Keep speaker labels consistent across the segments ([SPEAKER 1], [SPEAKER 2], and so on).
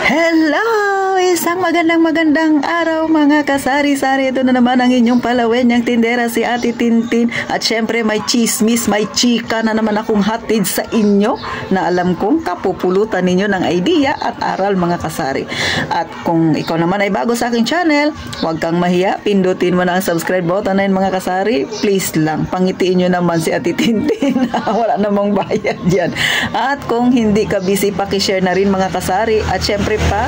[SPEAKER 1] Hello! Isang magandang araw mga kasari-sari. Ito na naman ang inyong palawenyang tindera si Ate Tintin. At syempre may chismis, may chika na naman akong hatid sa inyo na alam kong kapupulutan ninyo ng idea at aral mga kasari. At kung ikaw naman ay bago sa aking channel, huwag kang mahiya. Pindutin mo na ang subscribe button na yun mga kasari. Please lang, pangitiin nyo naman si Ate Tintin. Wala namang bayad dyan. At kung hindi ka busy, pakishare na rin mga kasari. At syempre pa,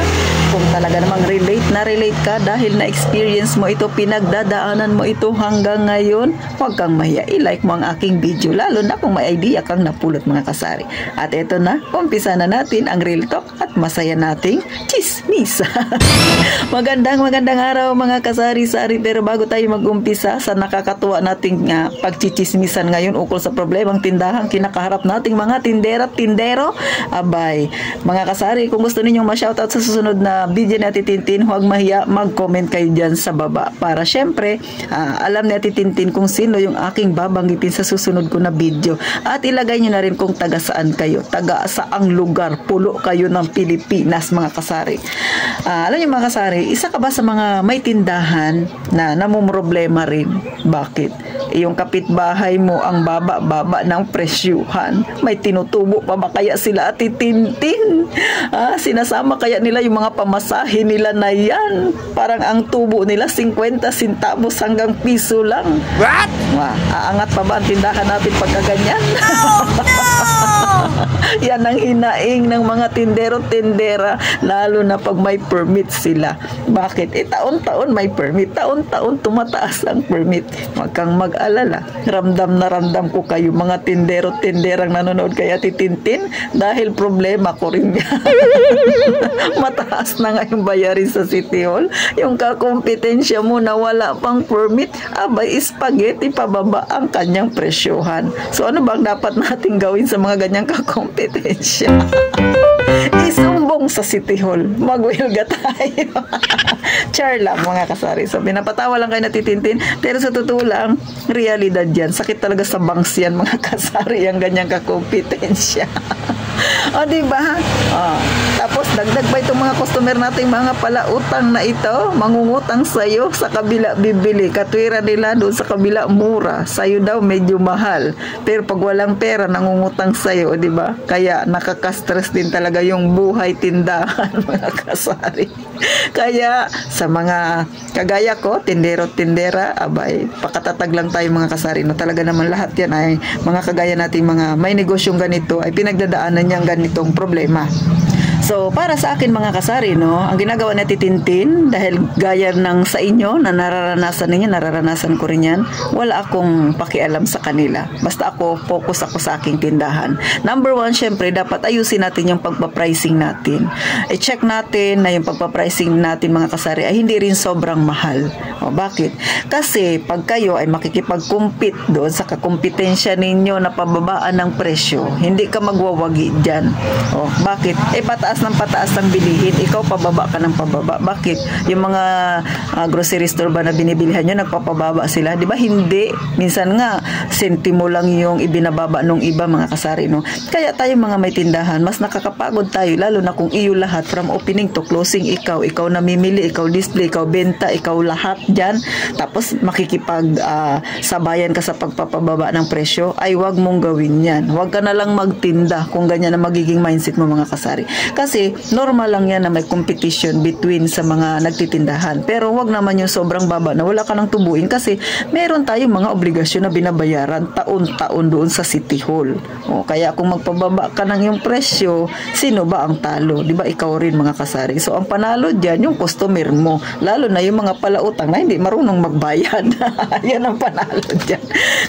[SPEAKER 1] kung talaga namang relate ka dahil na-experience mo ito, pinagdadaanan mo ito hanggang ngayon, huwag kang mahiya, i-like mo ang aking video, lalo na kung may idea kang napulot mga kasari. At eto na, umpisa na natin ang real talk at masaya nating chismis. Magandang araw mga kasari-sari, pero bago tayo mag-umpisa sa nakakatuwa nating pagchichismisan ngayon ukol sa problemang tindahan kinakaharap nating mga tindero, abay, mga kasari, kung gusto ninyong ma-shoutout sa susunod na video ni Ate Tintin, huwag mahiya, mag-comment kayo dyan sa baba para syempre alam ni Ate Tintin kung sino yung aking babanggitin sa susunod ko na video. At ilagay nyo na rin kung taga saan kayo, taga saang lugar, pulo kayo ng Pilipinas mga kasari. Alam nyo mga kasari, isa ka ba sa mga may tindahan na namumroblema rin? Bakit? Yung kapitbahay mo ang baba ng presyuhan, may tinutubo pa ba kaya sila Ate Tintin? Sinasama kaya nila yung mga pamasahe nila na yan? Parang ang tubo nila 50 centavos hanggang piso lang.
[SPEAKER 2] What?
[SPEAKER 1] Aangat pa ba ang tindahan natin pagkaganyan?
[SPEAKER 2] Oh, no!
[SPEAKER 1] Yan ang hinaing ng mga tindero-tindera, lalo na pag may permit sila. Bakit? Taon-taon may permit, taon-taon tumataas ang permit. Huwag kang mag-alala, ramdam na ramdam ko kayo mga tindero-tinderang nanonood kay Ate Tintin, dahil problema ko rin yan. Mataas na nga yung bayarin sa City Hall. Yung kakompetensya mo na wala pang permit, abay spaghetti pababa ang kanyang presyohan. So ano bang dapat natin gawin sa mga ganyang kakompetensya? Isumbong sa City Hall, magwilga tayo. Char lang mga kasari. So pinapatawa lang kayo natitintin, pero sa totoo lang, realidad yan. Sakit talaga sa bangs yan mga kasari, ang ganyang kakompetensya. O diba? Tapos dagdag pa itong mga customer nating mga palautang na ito, mangungutang sa'yo, sa kabila bibili, katwira nila doon sa kabila mura, sa'yo daw medyo mahal, pero pag walang pera nangungutang sa'yo, diba? Kaya nakaka-stress din talaga yung buhay tindahan mga kasari. Kaya sa mga kagaya ko, tindero-tindera, abay, pakatatag lang tayo mga kasari, no? Talaga naman lahat yan ay mga kagaya nating mga may negosyong ganito ay pinagdadaanan niyang ganitong problema. So, para sa akin mga kasari, no, ang ginagawa ni Tintin, dahil gaya ng sa inyo na nararanasan ninyo, nararanasan ko rin yan, wala akong pakialam sa kanila. Basta focus ako sa aking tindahan. Number one, syempre, dapat ayusin natin yung pagpapricing natin. I-check natin na yung pagpapricing natin mga kasari ay hindi rin sobrang mahal. O, bakit? Kasi pag kayo ay makikipag-compete doon sa kakompetensya ninyo na pababaan ng presyo, hindi ka magwawagi dyan. O, bakit? Pataas ng pataas ang bilihin, ikaw pababa ka ng pababa. Bakit? Yung mga grocery store ba na binibilihan nyo, nagpapababa sila? Di ba? Hindi. Minsan nga, sentimo lang yung ibinababa nung iba mga kasari, no? Kaya tayo mga may tindahan, mas nakakapagod tayo, lalo na kung iyo lahat, from opening to closing, ikaw namimili, ikaw display, ikaw benta, ikaw lahat dyan. Tapos makikipag sabayan ka sa pagpapababa ng presyo, ay wag mong gawin yan. Wag ka na lang magtinda kung ganyan na magiging mindset mo mga kasari. Kasi normal lang yan na may competition between sa mga nagtitindahan. Pero wag naman yung sobrang baba na wala ka nang tubuin, kasi meron tayong mga obligasyon na binabayaran taon-taon doon sa City Hall. O, kaya kung magpababa ka ng yung presyo, sino ba ang talo? Di ba ikaw rin mga kasari? So ang panalo dyan, yung customer mo. Lalo na yung mga palautang na hindi marunong magbayad. Yan ang panalo dyan.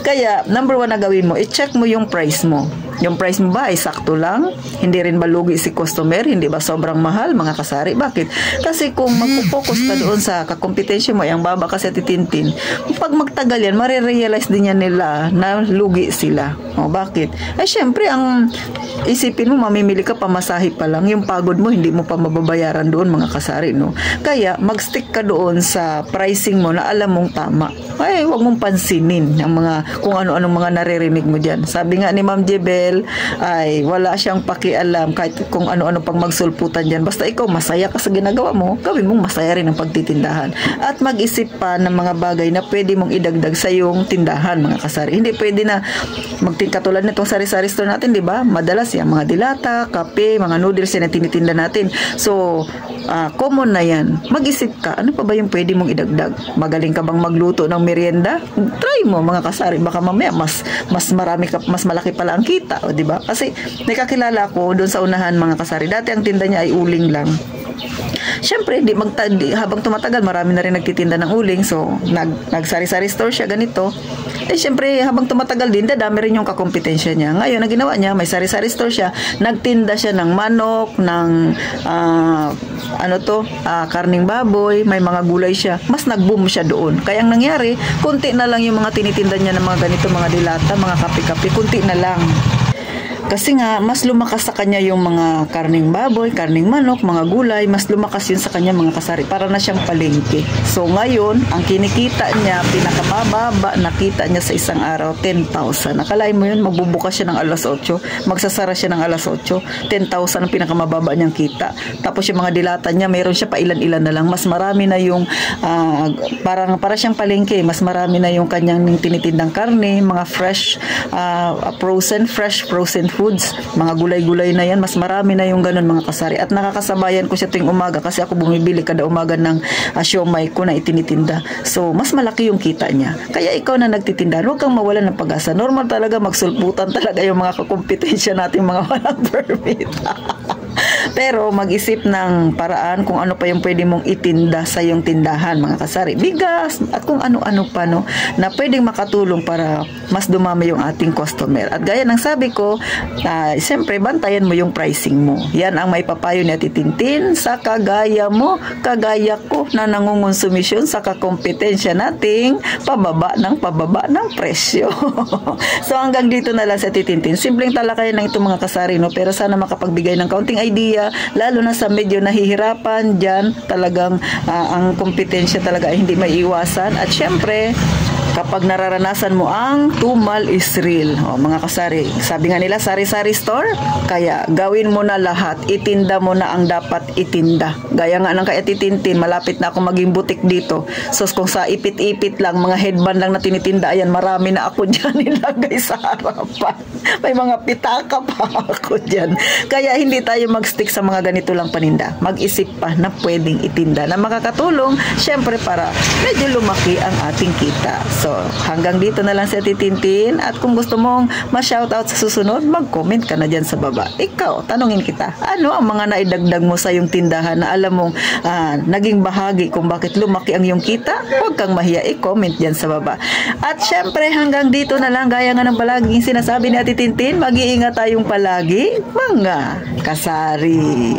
[SPEAKER 1] Kaya number one na gawin mo, i-check mo yung price mo. Yung price mo ba ay sakto lang? Hindi rin malugi si customer? Hindi ba sobrang mahal mga kasari? Bakit? Kasi kung magpo-focus ka doon sa kakompetensya mo, yung baba kasi Tintin, pag magtagal yan, marirealize din yan nila na lugi sila. O, bakit? Ay syempre, ang isipin mo, mamimili ka, pamasahe pa lang, yung pagod mo, hindi mo pa mababayaran doon mga kasari, no? Kaya, mag-stick ka doon sa pricing mo na alam mong tama. Ay, huwag mong pansinin ang mga, kung ano-anong mga naririnig mo dyan. Sabi nga ni Ma'am Jebel, Miguel ay wala siyang pakialam kahit kung ano-ano pang magsulputan dyan. Basta ikaw masaya ka sa ginagawa mo, gawin mong masaya rin ang pagtitindahan. At mag-isip pa ng mga bagay na pwede mong idagdag sa iyong tindahan, mga kasari. Hindi pwede na katulad nitong sari-sari store natin, di ba? Madalas yan, mga dilata, kape, mga noodles yan na tinitinda natin. So, common na yan. Mag-isip ka, ano pa ba yung pwede mong idagdag? Magaling ka bang magluto ng merienda? Try mo, mga kasari. Baka mamaya mas marami ka, mas malaki pala ang kita, o di ba? Kasi nakakilala ko doon sa unahan, mga kasari. Dati ang tinda niya ay uling lang. Siyempre, habang tumatagal, marami na rin nagtitinda ng uling. So, nagsari-sari store siya, ganito. Siyempre, habang tumatagal din, dadami rin yung kakompetensya niya. Ngayon, ang ginawa niya, may sari-sari store siya, nagtinda siya ng manok, ng karning baboy, may mga gulay siya. Mas nag-boom siya doon. Kaya ang nangyari, kunti na lang yung mga tinitinda niya ng mga ganito, mga dilata, mga kape-kape, kunti na lang. Kasi nga, mas lumakas sa kanya yung mga karning baboy, karning manok, mga gulay, mas lumakas yun sa kanya, mga kasari. Para na siyang palengke. So ngayon, ang kinikita niya, pinakamababa, nakita niya sa isang araw, 10,000. Nakalain mo yun, magbubukas siya ng alas 8, magsasara siya ng alas 8, 10,000 ang pinakamababa niyang kita. Tapos yung mga dilata niya, mayroon siya pa ilan-ilan na lang. Mas marami na yung, para siyang palengke, mas marami na yung kanyang tinitindang karne, mga fresh frozen foods, mga gulay-gulay na yan, mas marami na yung ganun, mga kasari. At nakakasabayan ko siya tuwing umaga kasi ako bumibili kada umaga ng siomay ko na itinitinda. So, mas malaki yung kita niya. Kaya ikaw na nagtitinda, huwag kang mawalan ng pag-asa. Normal talaga, magsulputan talaga yung mga kakompetensya nating mga walang permit. Pero mag-isip ng paraan kung ano pa yung pwede mong itinda sa iyong tindahan, mga kasari. Bigas at kung ano-ano pa, no, na pwedeng makatulong para mas dumami yung ating customer. At gaya ng sabi ko, siyempre bantayan mo yung pricing mo. Yan ang may papayo ni Ate Tintin sa kagaya mo, kagaya ko na nangungonsumisyon sa kakompetensya nating pababa ng presyo. So hanggang dito na lang sa Ate Tintin. Simpleng talakayan ng itong mga kasari, no, pero sana makapagbigay ng kaunting idea, lalo na sa medyo nahihirapan dyan, talagang ang kompetensya talaga ay hindi maiiwasan. At syempre, kapag nararanasan mo ang tumal is real. Mga kasari, sabi nga nila, sari-sari store, kaya gawin mo na lahat, itinda mo na ang dapat itinda. Gaya nga ng kay Ate Tintin, malapit na ako maging butik dito. So kung sa ipit-ipit lang, mga headband lang na tinitinda, ayan, marami na ako dyan nilagay sa harapan. May mga pitaka pa ako dyan. Kaya hindi tayo mag-stick sa mga ganito lang paninda. Mag-isip pa na pwedeng itinda na makakatulong, syempre para medyo lumaki ang ating kita. So, hanggang dito na lang si Ate Tintin. At kung gusto mong ma-shoutout sa susunod, mag-comment ka na dyan sa baba. Ikaw, tanungin kita, ano ang mga naidagdag mo sa iyong tindahan na alam mong naging bahagi kung bakit lumaki ang iyong kita? Huwag kang mahiya, i-comment dyan sa baba. At syempre, hanggang dito na lang, gaya nga ng palaging sinasabi ni Ate Tintin, mag-iingat tayong palagi, mga kasari.